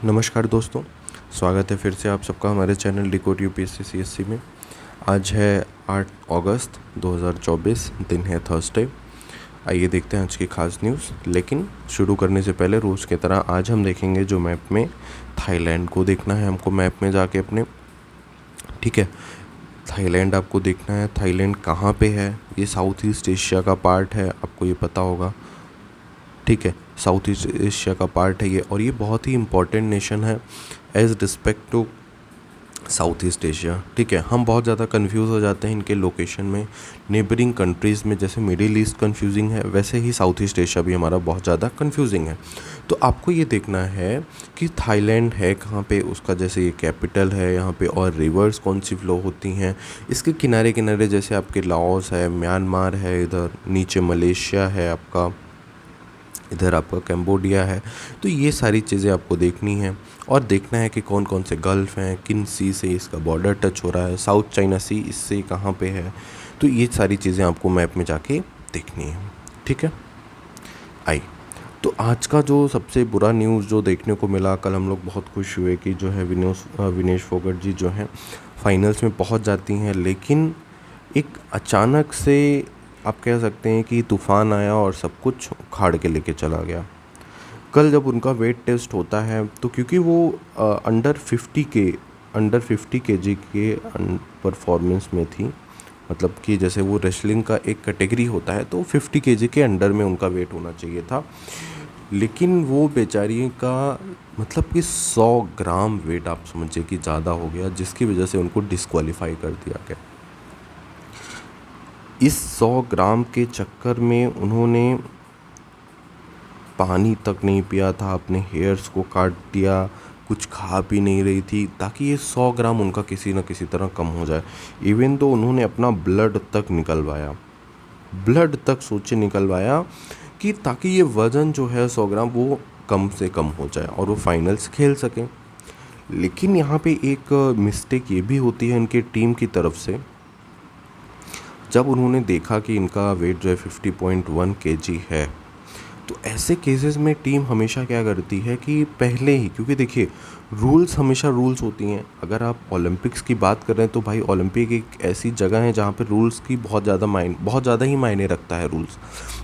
नमस्कार दोस्तों, स्वागत है फिर से आप सबका हमारे चैनल डिकोड यूपीएससी सीएससी में। आज है 8 अगस्त 2024, दिन है थर्सडे। आइए देखते हैं आज की खास न्यूज़। लेकिन शुरू करने से पहले रोज़ की तरह आज हम देखेंगे जो मैप में थाईलैंड को देखना है हमको मैप में जाके अपने। ठीक है, थाईलैंड आपको देखना है। थाईलैंड कहाँ पे है? ये साउथ ईस्ट एशिया का पार्ट है, आपको ये पता होगा। ठीक है, साउथ ईस्ट एशिया का पार्ट है ये, और ये बहुत ही इम्पॉर्टेंट नेशन है as respect to south east Asia. ठीक है, हम बहुत ज़्यादा कंफ्यूज हो जाते हैं इनके लोकेशन में। नेबरिंग कंट्रीज़ में जैसे मिडिल ईस्ट कंफ्यूजिंग है, वैसे ही साउथ ईस्ट एशिया भी हमारा बहुत ज़्यादा कंफ्यूजिंग है। तो आपको ये देखना है कि थाईलैंड है कहाँ पे, उसका जैसे ये कैपिटल है यहाँ पे, और रिवर्स कौन सी फ्लो होती हैं इसके किनारे किनारे, जैसे आपके लाओस है, म्यांमार है, इधर नीचे मलेशिया है आपका, इधर आपका कैम्बोडिया है। तो ये सारी चीज़ें आपको देखनी है, और देखना है कि कौन कौन से गल्फ़ हैं, किन सी से इसका बॉर्डर टच हो रहा है, साउथ चाइना सी इससे कहाँ पे है। तो ये सारी चीज़ें आपको मैप में जाके देखनी है। ठीक है, आई तो आज का जो सबसे बुरा न्यूज़ जो देखने को मिला, कल हम लोग बहुत खुश हुए कि जो है विनेश फोगट जी जो हैं फाइनल्स में पहुंच जाती हैं, लेकिन एक अचानक से आप कह सकते हैं कि तूफ़ान आया और सब कुछ उखाड़ के लेके चला गया। कल जब उनका वेट टेस्ट होता है तो क्योंकि वो अंडर 50 केजी के परफॉर्मेंस में थी, मतलब कि जैसे वो रेसलिंग का एक कैटेगरी होता है तो 50 केजी के अंडर में उनका वेट होना चाहिए था, लेकिन वो बेचारी का मतलब कि 100 ग्राम वेट आप समझिए कि ज़्यादा हो गया, जिसकी वजह से उनको डिस्क्वालीफाई कर दिया गया। इस 100 ग्राम के चक्कर में उन्होंने पानी तक नहीं पिया था, अपने हेयर्स को काट दिया, कुछ खा पी नहीं रही थी ताकि ये 100 ग्राम उनका किसी न किसी तरह कम हो जाए। इवन तो उन्होंने अपना ब्लड तक निकलवाया कि ताकि ये वज़न जो है 100 ग्राम वो कम से कम हो जाए और वो फाइनल्स खेल सकें। लेकिन यहाँ पे एक मिस्टेक ये भी होती है इनके टीम की तरफ से। जब उन्होंने देखा कि इनका वेट जो है 50.1 केजी है, तो ऐसे केसेस में टीम हमेशा क्या करती है कि पहले ही, क्योंकि देखिए रूल्स हमेशा रूल्स होती हैं। अगर आप ओलंपिक्स की बात कर रहे हैं तो भाई ओलंपिक एक ऐसी जगह है जहाँ पे रूल्स की बहुत ज़्यादा ही मायने रखता है रूल्स।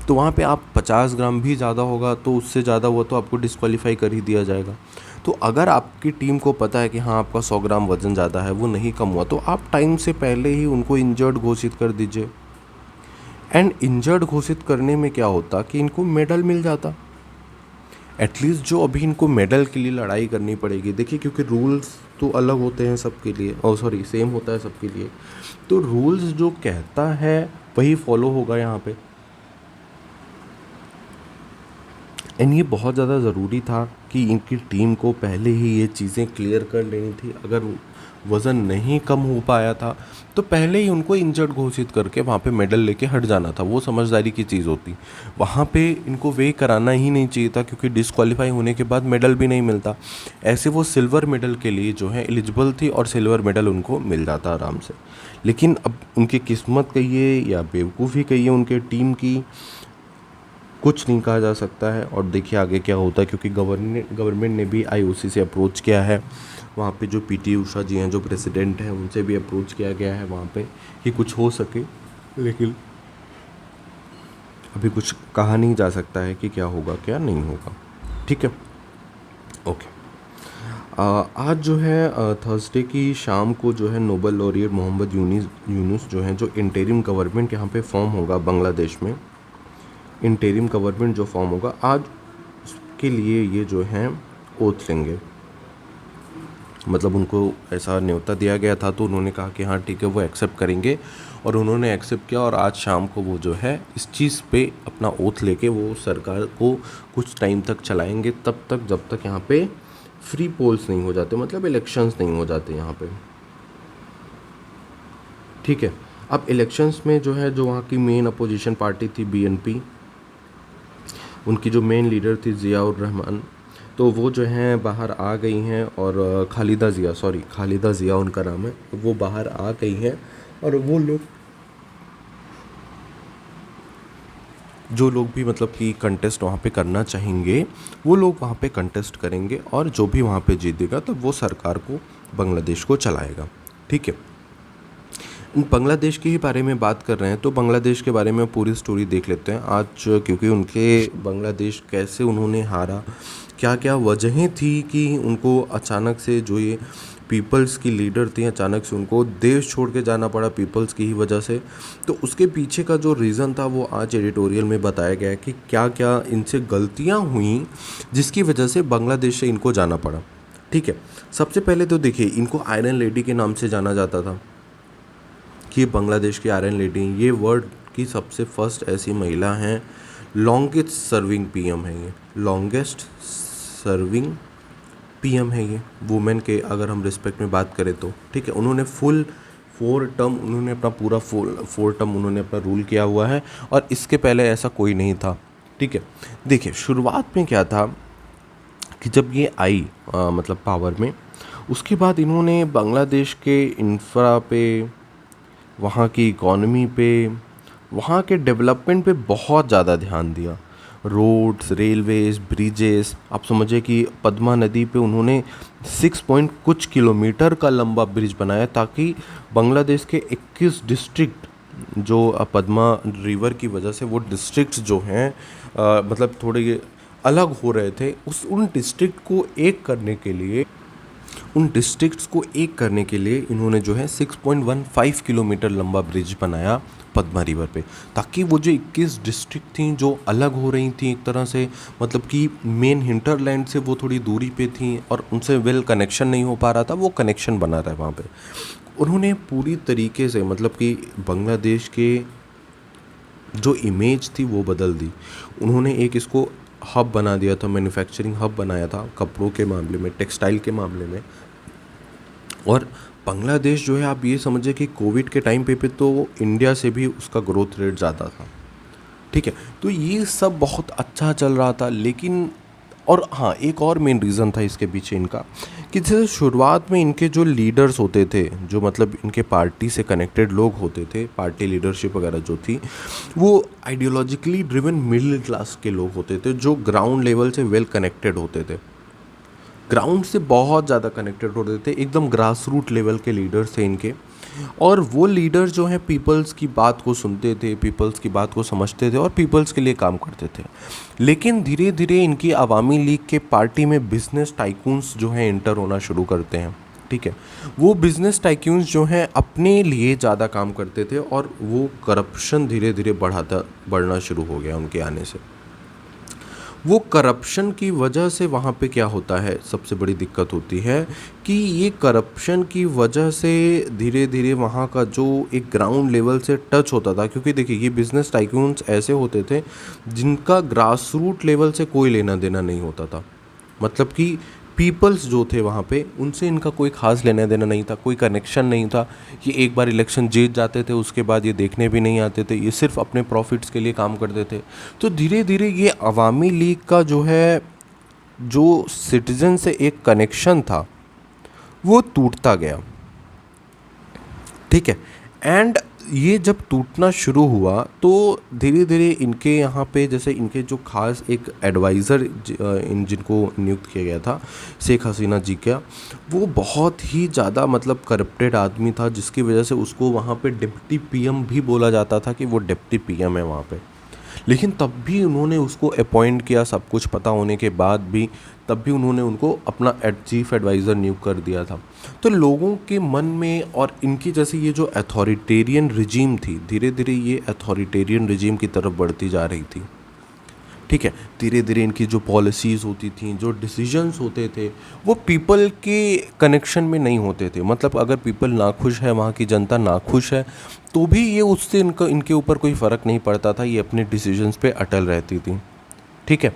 तो वहाँ पे आप 50 ग्राम भी ज़्यादा होगा तो उससे ज़्यादा हुआ तो आपको डिस्क्वालीफाई कर ही दिया जाएगा। तो अगर आपकी टीम को पता है कि हाँ आपका 100 ग्राम वज़न ज़्यादा है, वो नहीं कम हुआ, तो आप टाइम से पहले ही उनको इंजर्ड घोषित कर दीजिए। एंड इंजर्ड घोषित करने में क्या होता कि इनको मेडल मिल जाता एटलीस्ट। जो अभी इनको मेडल के लिए लड़ाई करनी पड़ेगी, देखिए क्योंकि रूल्स तो अलग होते हैं सबके लिए, सेम होता है सबके लिए, तो रूल्स जो कहता है वही फॉलो होगा यहाँ पे। एंड ये बहुत ज़्यादा ज़रूरी था कि इनकी टीम को पहले ही ये चीज़ें क्लियर कर लेनी थी। अगर वज़न नहीं कम हो पाया था तो पहले ही उनको इंजर्ड घोषित करके वहाँ पे मेडल लेके हट जाना था, वो समझदारी की चीज़ होती। वहाँ पे इनको वे कराना ही नहीं चाहिए था, क्योंकि डिस्क्वालीफाई होने के बाद मेडल भी नहीं मिलता। ऐसे वो सिल्वर मेडल के लिए जो है एलिजिबल थी और सिल्वर मेडल उनको मिल जाता आराम से। लेकिन अब उनकी किस्मत कहिए या बेवकूफ़ी कहिए उनके टीम की, कुछ नहीं कहा जा सकता है। और देखिए आगे क्या होता है, क्योंकि गवर्नमेंट ने भी आईओसी से अप्रोच किया है। वहाँ पे जो पीटी उषा जी हैं जो प्रेसिडेंट हैं, उनसे भी अप्रोच किया गया है वहाँ पे कि कुछ हो सके, लेकिन अभी कुछ कहा नहीं जा सकता है कि क्या होगा क्या नहीं होगा। ठीक है, ओके। आज जो है थर्सडे की शाम को जो है नोबेल लॉरिएट मोहम्मद यूनुस जो हैं, जो इंटरिम गवर्नमेंट यहाँ पे फॉर्म होगा बांग्लादेश में, इंटरिम गवर्नमेंट जो फॉर्म होगा, आज के लिए ये जो हैं ओथ लेंगे। मतलब उनको ऐसा न्योता दिया गया था तो उन्होंने कहा कि हाँ ठीक है वो एक्सेप्ट करेंगे, और उन्होंने एक्सेप्ट किया। और आज शाम को वो जो है इस चीज़ पे अपना ओथ लेके वो सरकार को कुछ टाइम तक चलाएंगे, तब तक जब तक यहाँ पे फ्री पोल्स नहीं हो जाते, मतलब इलेक्शंस नहीं हो जाते यहाँ पे। ठीक है, अब इलेक्शंस में जो है, जो वहाँ की मेन अपोजिशन पार्टी थी बीएनपी, उनकी जो मेन लीडर थी ज़ियाउर रहमान, तो वो जो हैं बाहर आ गई हैं। और खालिदा ज़िया उनका नाम है, वो बाहर आ गई हैं। और वो लोग जो लोग भी मतलब कि कंटेस्ट वहाँ पे करना चाहेंगे वो लोग वहाँ पे कंटेस्ट करेंगे, और जो भी वहाँ पे जीतेगा तो वो सरकार को, बांग्लादेश को चलाएगा। ठीक है, बांग्लादेश के ही बारे में बात कर रहे हैं तो बांग्लादेश के बारे में पूरी स्टोरी देख लेते हैं आज, क्योंकि उनके बांग्लादेश कैसे उन्होंने हारा, क्या क्या वजहें थी कि उनको अचानक से, जो ये पीपल्स की लीडर थी, अचानक से उनको देश छोड़ के जाना पड़ा पीपल्स की ही वजह से। तो उसके पीछे का जो रीज़न था वो आज एडिटोरियल में बताया गया है कि क्या क्या इनसे गलतियां हुई जिसकी वजह से बांग्लादेश से इनको जाना पड़ा। ठीक है, सबसे पहले तो देखिए, इनको आयरन लेडी के नाम से जाना जाता था कि बांग्लादेश की आयरन लेडी, ये वर्ल्ड की सबसे फर्स्ट ऐसी महिला हैं, लॉन्गेस्ट सर्विंग पीएम है ये, लॉन्गेस्ट सर्विंग पीएम है ये वुमेन के, अगर हम रिस्पेक्ट में बात करें तो। ठीक है, उन्होंने फुल 4 टर्म, उन्होंने अपना पूरा 4 टर्म उन्होंने अपना रूल किया हुआ है, और इसके पहले ऐसा कोई नहीं था। ठीक है, देखिए शुरुआत में क्या था कि जब ये आई मतलब पावर में, उसके बाद इन्होंने बांग्लादेश के इंफ्रा पे, वहाँ की इकॉनमी पे, वहाँ के डेवलपमेंट पे बहुत ज़्यादा ध्यान दिया। रोड्स, रेलवेज, ब्रिजेस, आप समझिए कि पद्मा नदी पे उन्होंने 6 पॉइंट कुछ किलोमीटर का लंबा ब्रिज बनाया, ताकि बांग्लादेश के 21 डिस्ट्रिक्ट, जो पद्मा रिवर की वजह से वो डिस्ट्रिक्ट्स जो हैं मतलब थोड़े अलग हो रहे थे, उन डिस्ट्रिक्ट को एक करने के लिए, उन डिस्ट्रिक्ट्स को एक करने के लिए इन्होंने जो है 6.15 किलोमीटर लंबा ब्रिज बनाया पद्मा रिवर पे, ताकि वो जो 21 डिस्ट्रिक्ट थी जो अलग हो रही थी एक तरह से, मतलब कि मेन हिंटरलैंड से वो थोड़ी दूरी पे थी और उनसे वेल कनेक्शन नहीं हो पा रहा था, वो कनेक्शन बना रहा है वहाँ पे। उन्होंने पूरी तरीके से मतलब कि बांग्लादेश के जो इमेज थी वो बदल दी। उन्होंने एक इसको हब बना दिया था, मैन्युफैक्चरिंग हब बनाया था कपड़ों के मामले में, टेक्सटाइल के मामले में। और बांग्लादेश जो है, आप ये समझिए कि कोविड के टाइम पे तो इंडिया से भी उसका ग्रोथ रेट ज़्यादा था। ठीक है, तो ये सब बहुत अच्छा चल रहा था। लेकिन और हाँ, एक और मेन रीज़न था इसके पीछे इनका, कि जैसे शुरुआत में इनके जो लीडर्स होते थे, जो मतलब इनके पार्टी से कनेक्टेड लोग होते थे, पार्टी लीडरशिप वगैरह जो थी, वो आइडियोलॉजिकली ड्रिवन मिडिल क्लास के लोग होते थे, जो ग्राउंड लेवल से वेल कनेक्टेड होते थे, ग्राउंड से बहुत ज़्यादा कनेक्टेड होते थे, एकदम ग्रास रूट लेवल के लीडर्स थे इनके। और वो लीडर जो हैं पीपल्स की बात को सुनते थे, पीपल्स की बात को समझते थे और पीपल्स के लिए काम करते थे। लेकिन धीरे धीरे इनकी अवामी लीग के पार्टी में बिजनेस टाइकून्स जो हैं एंटर होना शुरू करते हैं। ठीक है, वो बिजनेस टाइकून्स जो हैं अपने लिए ज़्यादा काम करते थे, और वो करप्शन धीरे धीरे बढ़ना शुरू हो गया उनके आने से। वो करप्शन की वजह से वहाँ पे क्या होता है, सबसे बड़ी दिक्कत होती है कि ये करप्शन की वजह से धीरे धीरे वहाँ का जो एक ग्राउंड लेवल से टच होता था, क्योंकि देखिए ये बिजनेस टाइकून्स ऐसे होते थे जिनका ग्रास रूट लेवल से कोई लेना देना नहीं होता था। मतलब कि पीपल्स जो थे वहाँ पे, उनसे इनका कोई खास लेना देना नहीं था, कोई कनेक्शन नहीं था। ये एक बार इलेक्शन जीत जाते थे, उसके बाद ये देखने भी नहीं आते थे, ये सिर्फ अपने प्रॉफिट्स के लिए काम करते थे। तो धीरे धीरे ये अवामी लीग का जो है, जो सिटीजन से एक कनेक्शन था, वो टूटता गया। ठीक है, एंड ये जब टूटना शुरू हुआ तो धीरे धीरे इनके यहाँ पे, जैसे इनके जो खास एक एडवाइज़र इन जिनको नियुक्त किया गया था शेख हसीना जी का, वो बहुत ही ज़्यादा मतलब करप्टेड आदमी था, जिसकी वजह से उसको वहाँ पे डिप्टी पीएम भी बोला जाता था कि वो डिप्टी पीएम है वहाँ पे। लेकिन तब भी उन्होंने उसको अपॉइंट किया, सब कुछ पता होने के बाद भी, तब भी उन्होंने उनको अपना चीफ एडवाइज़र नियुक्त कर दिया था। तो लोगों के मन में, और इनकी जैसे ये जो अथॉरिटेरियन रिजीम थी, धीरे धीरे ये अथॉरिटेरियन रिजीम की तरफ बढ़ती जा रही थी। ठीक है, धीरे धीरे इनकी जो पॉलिसीज़ होती थी, जो डिसीजंस होते थे, वो पीपल के कनेक्शन में नहीं होते थे। मतलब अगर पीपल नाखुश है, वहाँ की जनता नाखुश है, तो भी ये उससे इनके ऊपर कोई फ़र्क नहीं पड़ता था, ये अपने डिसीजंस पे अटल रहती थी। ठीक है,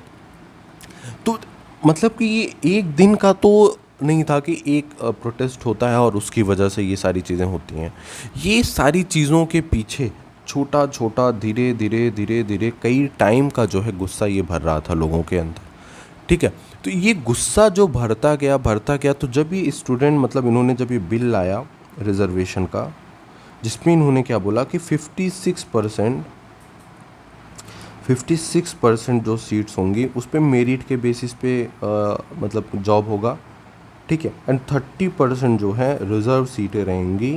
तो मतलब कि ये एक दिन का तो नहीं था कि एक प्रोटेस्ट होता है और उसकी वजह से ये सारी चीज़ें होती हैं। ये सारी चीज़ों के पीछे छोटा छोटा धीरे धीरे धीरे धीरे कई टाइम का जो है गुस्सा ये भर रहा था लोगों के अंदर। ठीक है, तो ये गुस्सा जो भरता गया, तो जब ये स्टूडेंट, मतलब इन्होंने जब ये बिल लाया रिजर्वेशन का, जिसमें इन्होंने क्या बोला कि 56% 56% जो सीट्स होंगी उस पे मेरिट के बेसिस पे मतलब जॉब होगा, ठीक है। एंड 30% जो है रिज़र्व सीटें रहेंगी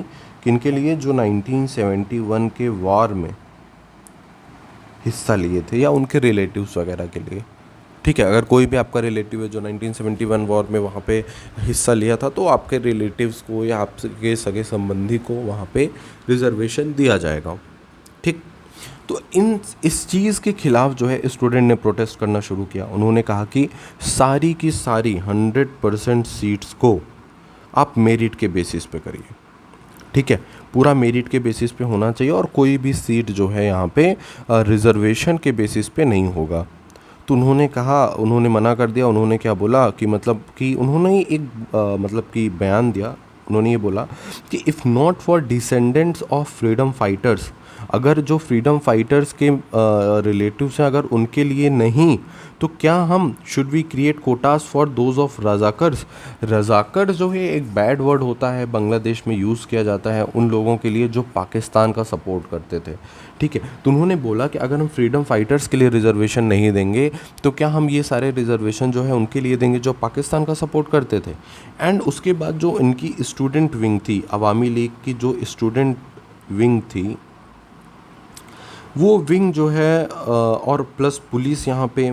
किनके लिए, जो 1971 के वॉर में हिस्सा लिए थे या उनके रिलेटिव्स वगैरह के लिए, ठीक है। अगर कोई भी आपका रिलेटिव है जो 1971 वॉर में वहाँ पे हिस्सा लिया था तो आपके रिलेटिव्स को या आपके सगे संबंधी को वहाँ पे रिजर्वेशन दिया जाएगा, ठीक। तो इस चीज़ के खिलाफ जो है स्टूडेंट ने प्रोटेस्ट करना शुरू किया। उन्होंने कहा कि सारी की सारी 100% सीट्स को आप मेरिट के बेसिस पे करिए, ठीक है। पूरा मेरिट के बेसिस पे होना चाहिए और कोई भी सीट जो है यहाँ पे रिजर्वेशन के बेसिस पे नहीं होगा। तो उन्होंने कहा, उन्होंने मना कर दिया। उन्होंने क्या बोला कि मतलब कि उन्होंने एक मतलब कि बयान दिया। उन्होंने ये बोला कि if not for descendants of freedom fighters, अगर जो फ्रीडम फाइटर्स के रिलेटिव्स हैं अगर उनके लिए नहीं, तो क्या हम should we create quotas for those of Razakars. Razakar जो है एक बैड वर्ड होता है, बांग्लादेश में यूज़ किया जाता है उन लोगों के लिए जो पाकिस्तान का सपोर्ट करते थे, ठीक है। तो उन्होंने बोला कि अगर हम फ्रीडम फाइटर्स के लिए रिजर्वेशन नहीं देंगे तो क्या हम ये सारे रिजर्वेशन जो है उनके लिए देंगे जो पाकिस्तान का सपोर्ट करते थे। एंड उसके बाद जो इनकी स्टूडेंट विंग थी, अवामी लीग की जो स्टूडेंट विंग थी, वो विंग जो है और प्लस पुलिस यहाँ पे,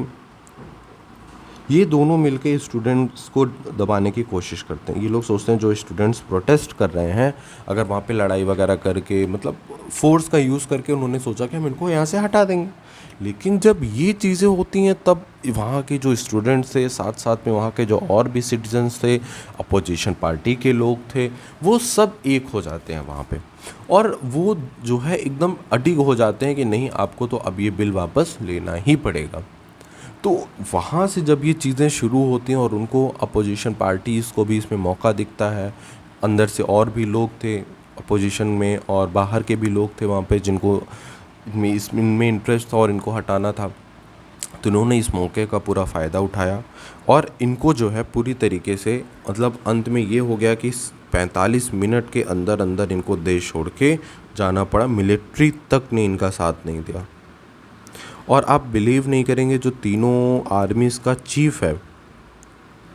ये दोनों मिलके स्टूडेंट्स को दबाने की कोशिश करते हैं। ये लोग सोचते हैं जो स्टूडेंट्स प्रोटेस्ट कर रहे हैं, अगर वहाँ पे लड़ाई वगैरह करके मतलब फोर्स का यूज़ करके उन्होंने सोचा कि हम इनको यहाँ से हटा देंगे। लेकिन जब ये चीज़ें होती हैं तब वहाँ के जो स्टूडेंट्स थे, साथ साथ में वहाँ के जो और भी सिटीजन्स थे, अपोजिशन पार्टी के लोग थे, वो सब एक हो जाते हैं वहाँ पे और वो जो है एकदम अडिग हो जाते हैं कि नहीं, आपको तो अब ये बिल वापस लेना ही पड़ेगा। तो वहाँ से जब ये चीज़ें शुरू होती हैं और उनको अपोजिशन पार्टीज़ को भी इसमें मौका दिखता है, अंदर से और भी लोग थे अपोजिशन में और बाहर के भी लोग थे वहाँ पे जिनको इनमें इंटरेस्ट था और इनको हटाना था, तो इन्होंने इस मौके का पूरा फ़ायदा उठाया और इनको जो है पूरी तरीके से मतलब अंत में ये हो गया कि 45 मिनट के अंदर अंदर इनको देश छोड़ के जाना पड़ा। मिलिट्री तक ने इनका साथ नहीं दिया और आप बिलीव नहीं करेंगे, जो तीनों आर्मीज़ का चीफ़ है,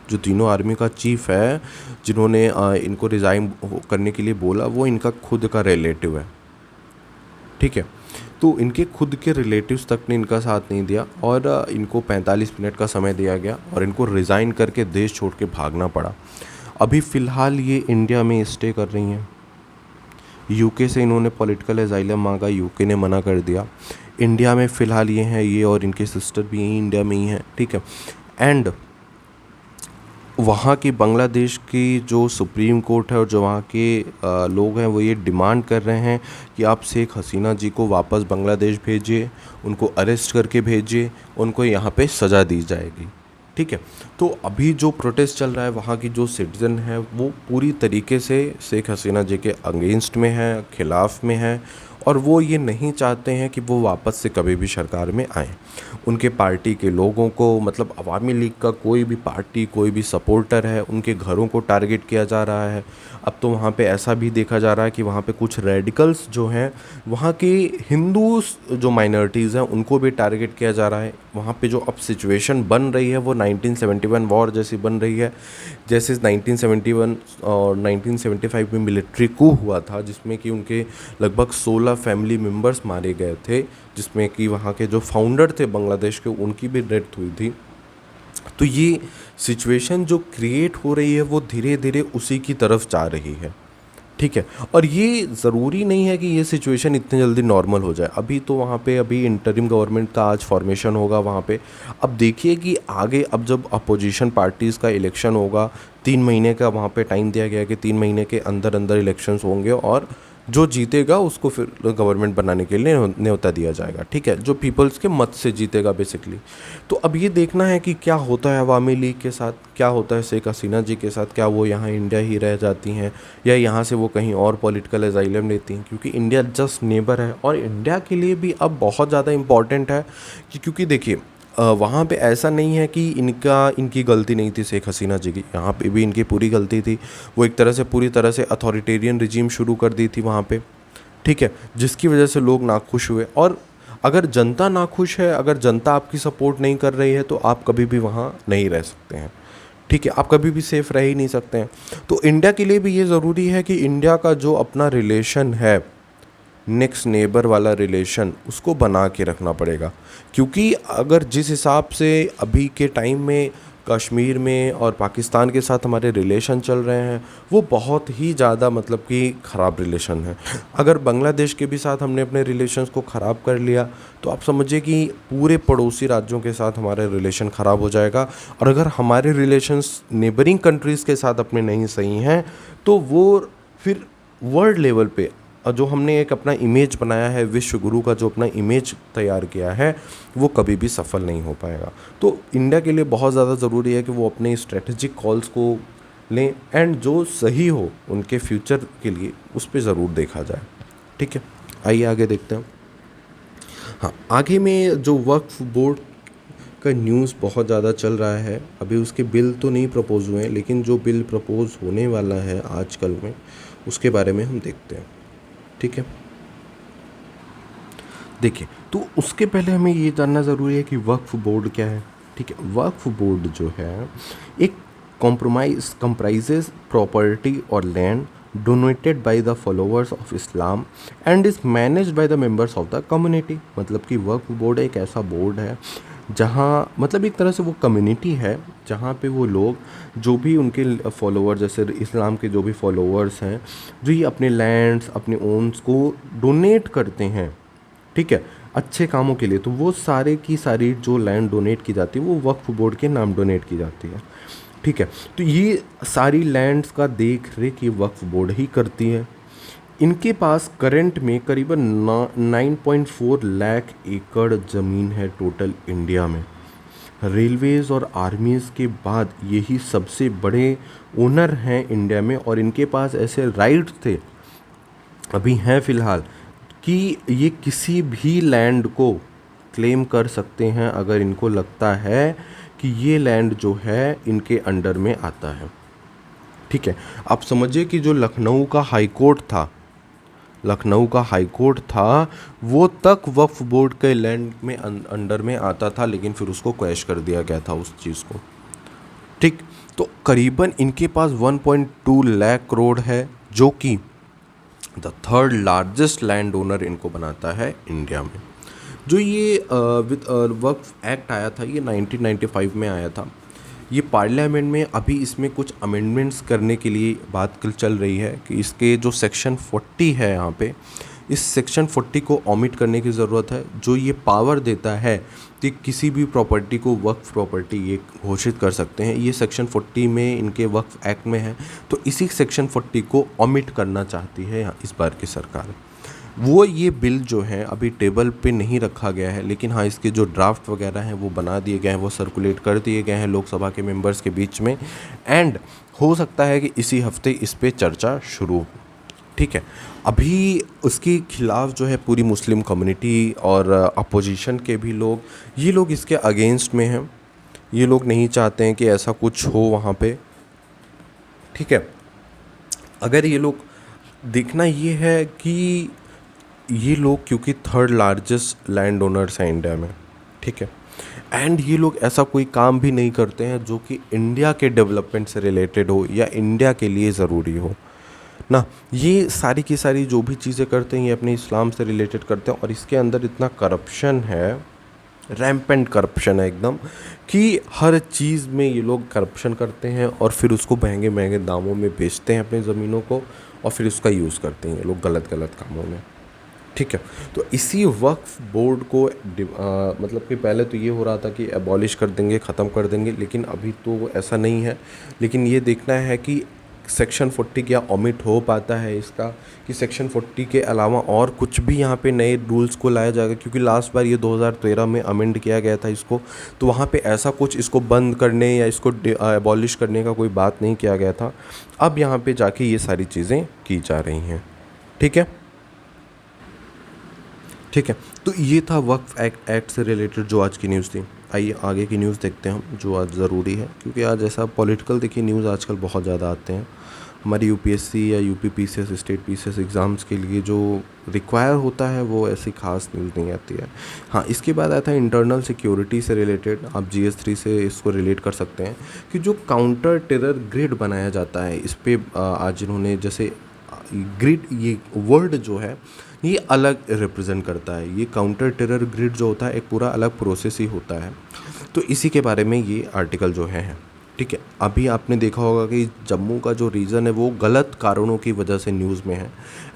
जो तीनों आर्मी का चीफ़ है जिन्होंने इनको रिज़ाइन करने के लिए बोला, वो इनका खुद का रिलेटिव है, ठीक है। तो इनके खुद के रिलेटिव्स तक ने इनका साथ नहीं दिया और इनको 45 मिनट का समय दिया गया और इनको रिज़ाइन करके देश छोड़ के भागना पड़ा। अभी फ़िलहाल ये इंडिया में स्टे कर रही हैं। यूके से इन्होंने पॉलिटिकल एजाइलम मांगा, यूके ने मना कर दिया। इंडिया में फ़िलहाल ये हैं, ये और इनके सिस्टर भी यहीं इंडिया में ही हैं, ठीक है। एंड वहाँ की बांग्लादेश की जो सुप्रीम कोर्ट है और जो वहाँ के लोग हैं वो ये डिमांड कर रहे हैं कि आप शेख हसीना जी को वापस बांग्लादेश भेजिए, उनको अरेस्ट करके भेजिए, उनको यहाँ पे सज़ा दी जाएगी, ठीक है। तो अभी जो प्रोटेस्ट चल रहा है, वहाँ की जो सिटीज़न है वो पूरी तरीके से शेख हसीना जी के अगेंस्ट में है, खिलाफ़ में है और वो ये नहीं चाहते हैं कि वो वापस से कभी भी सरकार में आएँ। उनके पार्टी के लोगों को मतलब अवामी लीग का कोई भी पार्टी, कोई भी सपोर्टर है, उनके घरों को टारगेट किया जा रहा है। अब तो वहाँ पे ऐसा भी देखा जा रहा है कि वहाँ पे कुछ रेडिकल्स जो हैं, वहाँ के हिंदू जो माइनॉरिटीज़ हैं उनको भी टारगेट किया जा रहा है। वहाँ पे जो अब सिचुएशन बन रही है वो 1971 वॉर जैसी बन रही है, जैसे 1971 और 1975 में मिलिट्री कू हुआ था जिसमें कि उनके लगभग 16 फैमिली मेम्बर्स मारे गए थे, जिसमें कि वहाँ के जो फाउंडर थे बांग्लादेश के उनकी भी डेथ हुई थी। तो ये सिचुएशन जो क्रिएट हो रही है वो धीरे धीरे उसी की तरफ जा रही है, ठीक है। और ये ज़रूरी नहीं है कि ये सिचुएशन इतनी जल्दी नॉर्मल हो जाए। अभी तो वहाँ पे अभी इंटरिम गवर्नमेंट का आज फॉर्मेशन होगा वहाँ पे। अब देखिए कि आगे अब जब अपोजिशन पार्टीज़ का इलेक्शन होगा, 3 महीने का वहाँ पे टाइम दिया गया है कि 3 महीने के अंदर अंदर इलेक्शंस होंगे और जो जीतेगा उसको फिर गवर्नमेंट बनाने के लिए न्योता दिया जाएगा, ठीक है, जो पीपल्स के मत से जीतेगा बेसिकली। तो अब ये देखना है कि क्या होता है अवामी लीग के साथ, क्या होता है शेख हसीना जी के साथ, क्या वो यहाँ इंडिया ही रह जाती हैं या यहाँ से वो कहीं और पॉलिटिकल एजाइलम लेती हैं, क्योंकि इंडिया जस्ट नेबर है और इंडिया के लिए भी अब बहुत ज़्यादा इम्पॉर्टेंट है कि क्योंकि देखिए वहाँ पे ऐसा नहीं है कि इनकी गलती नहीं थी शेख हसीना जी की, यहाँ पे भी इनकी पूरी गलती थी। वो एक तरह से पूरी तरह से अथॉरिटेरियन रिजीम शुरू कर दी थी वहाँ पे, ठीक है, जिसकी वजह से लोग नाखुश हुए। और अगर जनता नाखुश है, अगर जनता आपकी सपोर्ट नहीं कर रही है, तो आप कभी भी वहाँ नहीं रह सकते हैं। ठीक है, आप कभी भी सेफ रह ही नहीं सकते हैं। तो इंडिया के लिए भी ये ज़रूरी है कि इंडिया का जो अपना रिलेशन है, नेक्स्ट नेबर वाला रिलेशन, उसको बना के रखना पड़ेगा। क्योंकि अगर जिस हिसाब से अभी के टाइम में कश्मीर में और पाकिस्तान के साथ हमारे रिलेशन चल रहे हैं, वो बहुत ही ज़्यादा मतलब कि ख़राब रिलेशन है। अगर बांग्लादेश के भी साथ हमने अपने रिलेशंस को ख़राब कर लिया, तो आप समझिए कि पूरे पड़ोसी राज्यों के साथ हमारा रिलेशन ख़राब हो जाएगा। और अगर हमारे रिलेशंस नेबरिंग कंट्रीज़ के साथ अपने नहीं सही हैं, तो वो फिर वर्ल्ड लेवल पे जो हमने एक अपना इमेज बनाया है, विश्व गुरु का जो अपना इमेज तैयार किया है, वो कभी भी सफल नहीं हो पाएगा। तो इंडिया के लिए बहुत ज़्यादा ज़रूरी है कि वो अपने स्ट्रेटजिक कॉल्स को लें, एंड जो सही हो उनके फ्यूचर के लिए उस पर ज़रूर देखा जाए। ठीक है, आइए आगे देखते हैं। हाँ, आगे में जो वक्फ बोर्ड का न्यूज़ बहुत ज़्यादा चल रहा है, अभी उसके बिल तो नहीं प्रपोज हुए हैं, लेकिन जो बिल प्रपोज होने वाला है आजकल में, उसके बारे में हम देखते हैं। ठीक है, देखिए, तो उसके पहले हमें ये जानना ज़रूरी है कि वक्फ बोर्ड क्या है। ठीक है, वक्फ बोर्ड जो है एक कंप्राइजेज प्रॉपर्टी और land donated by the followers of Islam and is managed by the members of the community. मतलब कि वक्फ बोर्ड एक ऐसा बोर्ड है जहाँ मतलब एक तरह से वो कम्युनिटी है जहाँ पे वो लोग जो भी उनके फॉलोअर, जैसे इस्लाम के जो भी फॉलोअर्स हैं, जो ये अपने लैंड्स, अपने ओन्स को डोनेट करते हैं, ठीक है, अच्छे कामों के लिए, तो वो सारे की सारी जो लैंड डोनेट की जाती है वो वक्फ बोर्ड के नाम डोनेट की जाती है। ठीक है, तो ये सारी लैंड्स का देख रेख ये वक्फ बोर्ड ही करती है। इनके पास करंट में करीबन 9.4 लाख एकड़ ज़मीन है टोटल इंडिया में। रेलवेज़ और आर्मीज़ के बाद यही सबसे बड़े ओनर हैं इंडिया में, और इनके पास ऐसे राइट थे, अभी हैं फ़िलहाल, कि ये किसी भी लैंड को क्लेम कर सकते हैं अगर इनको लगता है कि ये लैंड जो है इनके अंडर में आता है। ठीक है, आप समझिए कि जो लखनऊ का हाई कोर्ट था वो तक वक्फ बोर्ड के लैंड में अंडर में आता था, लेकिन फिर उसको क्रैश कर दिया गया था उस चीज़ को। ठीक, तो करीबन इनके पास 1.2 लाख करोड़ है, जो कि the third largest land owner इनको बनाता है इंडिया में। जो ये वक्फ एक्ट आया था, ये 1995 में आया था। ये पार्लियामेंट में अभी इसमें कुछ अमेंडमेंट्स करने के लिए बात चल रही है कि इसके जो सेक्शन 40 है यहाँ पे, इस सेक्शन 40 को ऑमिट करने की ज़रूरत है, जो ये पावर देता है कि किसी भी प्रॉपर्टी को वक्फ प्रॉपर्टी ये घोषित कर सकते हैं। ये सेक्शन 40 में इनके वक्फ एक्ट में है, तो इसी सेक्शन 40 को ऑमिट करना चाहती है इस बार की सरकार। वो ये बिल जो है अभी टेबल पे नहीं रखा गया है, लेकिन हाँ इसके जो ड्राफ्ट वगैरह हैं वो बना दिए गए हैं, वो सर्कुलेट कर दिए गए हैं लोकसभा के मेंबर्स के बीच में, एंड हो सकता है कि इसी हफ्ते इस पे चर्चा शुरू हो। ठीक है, अभी उसके खिलाफ जो है पूरी मुस्लिम कम्युनिटी और अपोजिशन के भी लोग, ये लोग इसके अगेंस्ट में हैं। ये लोग नहीं चाहते हैं कि ऐसा कुछ हो वहाँ पे। ठीक है, अगर ये लोग, देखना ये है कि ये लोग क्योंकि थर्ड लार्जेस्ट लैंड ओनर्स हैं इंडिया में, ठीक है, एंड ये लोग ऐसा कोई काम भी नहीं करते हैं जो कि इंडिया के डेवलपमेंट से रिलेटेड हो या इंडिया के लिए ज़रूरी हो ना। ये सारी की सारी जो भी चीज़ें करते हैं ये अपने इस्लाम से रिलेटेड करते हैं, और इसके अंदर इतना करप्शन है, रैम्पेंट करप्शन है एकदम, कि हर चीज़ में ये लोग करप्शन करते हैं और फिर उसको महंगे महंगे दामों में बेचते हैं अपनी ज़मीनों को, और फिर उसका यूज़ करते हैं ये लोग गलत कामों में। ठीक है, तो इसी वक्फ बोर्ड को मतलब कि पहले तो ये हो रहा था कि एबॉलिश कर देंगे, ख़त्म कर देंगे, लेकिन अभी तो ऐसा नहीं है। लेकिन ये देखना है कि सेक्शन 40 क्या ऑमिट हो पाता है इसका, कि सेक्शन 40 के अलावा और कुछ भी यहाँ पे नए रूल्स को लाया जाएगा, क्योंकि लास्ट बार ये 2013 में अमेंड किया गया था इसको, तो वहाँ पे ऐसा कुछ इसको बंद करने या इसको एबॉलिश करने का कोई बात नहीं किया गया था। अब यहाँ पे जाके ये सारी चीज़ें की जा रही हैं। ठीक है, ठीक है, तो ये था वक्फ एक्ट से रिलेटेड जो आज की न्यूज़ थी। आइए आगे की न्यूज़ देखते हैं हम, जो आज ज़रूरी है, क्योंकि आज ऐसा पॉलिटिकल देखिए न्यूज़ आजकल बहुत ज़्यादा आते हैं। हमारी यूपीएससी या UP PCS state PCS exams के लिए जो रिक्वायर होता है वो ऐसी खास न्यूज़ नहीं आती है। हाँ, इसके बाद आता है इंटरनल सिक्योरिटी से रिलेटेड। आप GS3 से इसको रिलेट कर सकते हैं कि जो काउंटर टेरर ग्रिड बनाया जाता है, इस पे आज इन्होंने जैसे ग्रिड, ये वर्ड जो है ये अलग रिप्रेजेंट करता है। ये काउंटर टेरर ग्रिड जो होता है एक पूरा अलग प्रोसेस ही होता है। तो इसी के बारे में ये आर्टिकल जो है ठीक है। अभी आपने देखा होगा कि जम्मू का जो रीजन है वो गलत कारणों की वजह से न्यूज़ में है,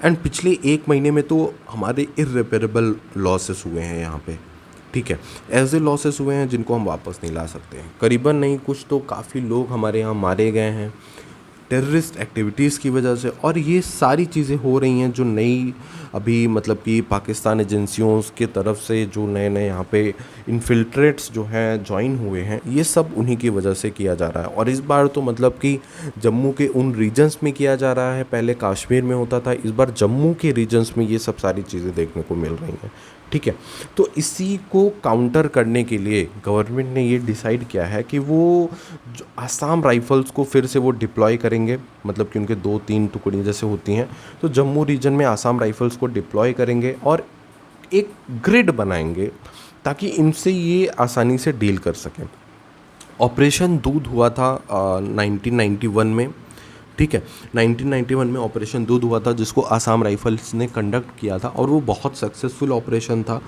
एंड पिछले 1 महीने में तो हमारे इर्रेपेरेबल लॉसेस हुए हैं यहाँ पे, ठीक है। ऐसे लॉसेस हुए हैं जिनको हम वापस नहीं ला सकते हैं। करीबन नहीं कुछ तो काफ़ी लोग हमारे यहाँ मारे गए हैं टेररिस्ट एक्टिविटीज़ की वजह से, और ये सारी चीज़ें हो रही हैं जो नई अभी मतलब कि पाकिस्तान एजेंसियों की तरफ से जो नए नए यहाँ पे इन्फिल्ट्रेट्स जो हैं ज्वाइन हुए हैं, ये सब उन्हीं की वजह से किया जा रहा है। और इस बार तो मतलब कि जम्मू के उन रीजन्स में किया जा रहा है, पहले कश्मीर में होता था, इस बार जम्मू के रीजन्स में ये सब सारी चीज़ें देखने को मिल रही हैं, ठीक है। तो इसी को काउंटर करने के लिए गवर्नमेंट ने ये डिसाइड किया है कि वो जो आसाम राइफल्स को फिर से वो डिप्लॉय करेंगे, मतलब कि उनके 2-3 टुकड़ियाँ जैसे होती हैं, तो जम्मू रीजन में आसाम राइफल्स को डिप्लॉय करेंगे और एक ग्रिड बनाएंगे ताकि इनसे ये आसानी से डील कर सकें। ऑपरेशन दूध हुआ था 1991 में, ठीक है। 1991 में ऑपरेशन दूध हुआ था जिसको आसाम राइफल्स ने कंडक्ट किया था, और वो बहुत सक्सेसफुल ऑपरेशन था।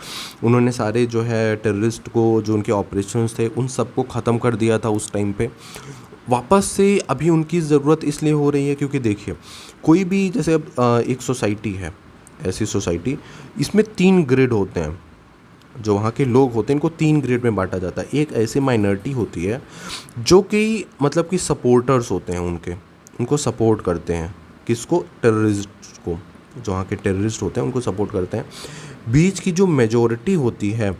उन्होंने सारे जो है टेररिस्ट को, जो उनके ऑपरेशंस थे, उन सबको ख़त्म कर दिया था उस टाइम पे। वापस से अभी उनकी ज़रूरत इसलिए हो रही है क्योंकि देखिए, कोई भी जैसे अब एक सोसाइटी है, ऐसी सोसाइटी, इसमें 3 ग्रेड होते हैं। जो वहाँ के लोग होते हैं इनको 3 ग्रेड में बांटा जाता है। एक ऐसी माइनॉरिटी होती है जो कि मतलब कि सपोर्टर्स होते हैं, उनको सपोर्ट करते हैं, किसको? टेररिस्ट को। जो वहाँ के टेररिस्ट होते हैं उनको सपोर्ट करते हैं। बीच की जो मेजॉरिटी होती है,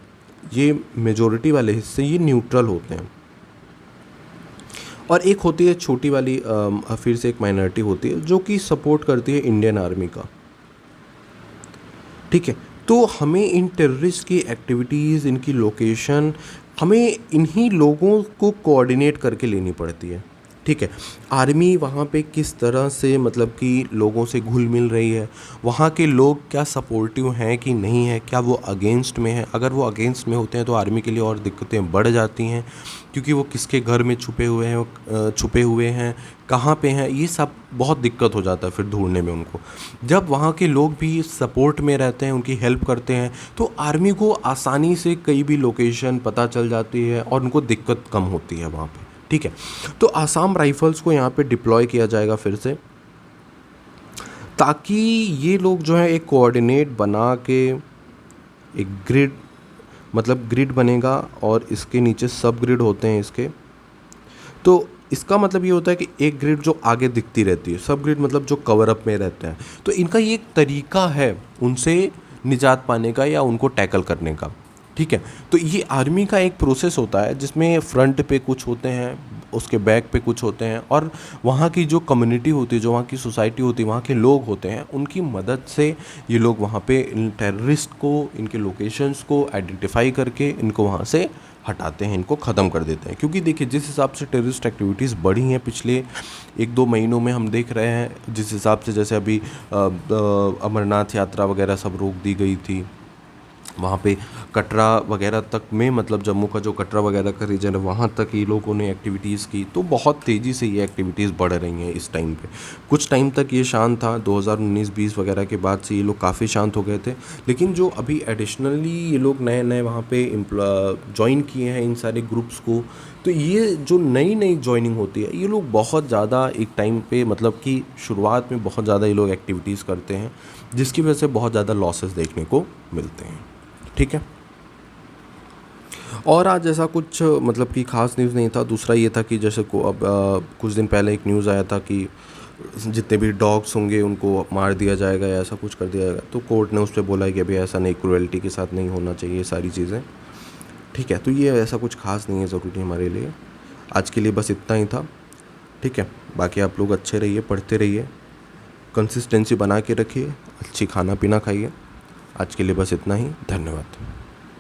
ये मेजॉरिटी वाले हिस्से ये न्यूट्रल होते हैं। और एक होती है छोटी वाली फिर से एक माइनॉरिटी होती है जो कि सपोर्ट करती है इंडियन आर्मी का, ठीक है। तो हमें इन टेररिस्ट की एक्टिविटीज़, इनकी लोकेशन, हमें इन्हीं लोगों को कोऑर्डिनेट करके लेनी पड़ती है, ठीक है। आर्मी वहाँ पे किस तरह से मतलब कि लोगों से घुल मिल रही है, वहाँ के लोग क्या सपोर्टिव हैं कि नहीं है, क्या वो अगेंस्ट में है। अगर वो अगेंस्ट में होते हैं तो आर्मी के लिए और दिक्कतें बढ़ जाती हैं, क्योंकि वो किसके घर में छुपे हुए हैं, कहाँ पे हैं, ये सब बहुत दिक्कत हो जाता है फिर ढूंढने में उनको। जब वहाँ के लोग भी सपोर्ट में रहते हैं, उनकी हेल्प करते हैं, तो आर्मी को आसानी से कई भी लोकेशन पता चल जाती है और उनको दिक्कत कम होती है वहाँ पे, ठीक है। तो आसाम राइफल्स को यहाँ पे डिप्लॉय किया जाएगा फिर से, ताकि ये लोग जो है एक कोऑर्डिनेट बना के एक ग्रिड, मतलब ग्रिड बनेगा और इसके नीचे सब ग्रिड होते हैं इसके। तो इसका मतलब ये होता है कि एक ग्रिड जो आगे दिखती रहती है, सब ग्रिड मतलब जो कवर अप में रहते हैं। तो इनका ये एक तरीका है उनसे निजात पाने का या उनको टैकल करने का, ठीक है। तो ये आर्मी का एक प्रोसेस होता है जिसमें फ्रंट पे कुछ होते हैं, उसके बैक पे कुछ होते हैं, और वहाँ की जो कम्युनिटी होती है, जो वहाँ की सोसाइटी होती है, वहाँ के लोग होते हैं, उनकी मदद से ये लोग वहाँ पे इन टेररिस्ट को, इनके लोकेशंस को आइडेंटिफाई करके इनको वहाँ से हटाते हैं, इनको ख़त्म कर देते हैं। क्योंकि देखिए, जिस हिसाब से टेररिस्ट एक्टिविटीज़ बढ़ी हैं पिछले 1-2 महीनों में, हम देख रहे हैं जिस हिसाब से, जैसे अभी अमरनाथ यात्रा वगैरह सब रोक दी गई थी, वहाँ पे कटरा वगैरह तक में, मतलब जम्मू का जो कटरा वगैरह का रीजन है वहाँ तक ये लोगों ने एक्टिविटीज़ की। तो बहुत तेज़ी से ये एक्टिविटीज़ बढ़ रही हैं इस टाइम पे। कुछ टाइम तक ये शांत था, 2019-20 वगैरह के बाद से ये लोग काफ़ी शांत हो गए थे। लेकिन जो अभी एडिशनली ये लोग नए नए वहाँ पे ज्वाइन किए हैं इन सारे ग्रुप्स को, तो ये जो नई नई ज्वाइनिंग होती है, ये लोग बहुत ज़्यादा एक टाइम पे, मतलब कि शुरुआत में बहुत ज़्यादा ये लोग एक्टिविटीज़ करते हैं, जिसकी वजह से बहुत ज़्यादा लॉसेस देखने को मिलते हैं, ठीक है। और आज ऐसा कुछ मतलब कि ख़ास न्यूज़ नहीं था। दूसरा ये था कि जैसे को अब कुछ दिन पहले एक न्यूज़ आया था कि जितने भी डॉग्स होंगे उनको मार दिया जाएगा या ऐसा कुछ कर दिया जाएगा। तो कोर्ट ने उस पर बोला कि अभी ऐसा नहीं, क्रुएल्टी के साथ नहीं होना चाहिए ये सारी चीज़ें, ठीक है। तो ये ऐसा कुछ खास नहीं है ज़रूरी हमारे लिए। आज के लिए बस इतना ही था, ठीक है। बाकी आप लोग अच्छे रहिए, पढ़ते रहिए, कंसिस्टेंसी बना के रखिए, अच्छी खाना पीना खाइए। आज के लिए बस इतना ही, धन्यवाद।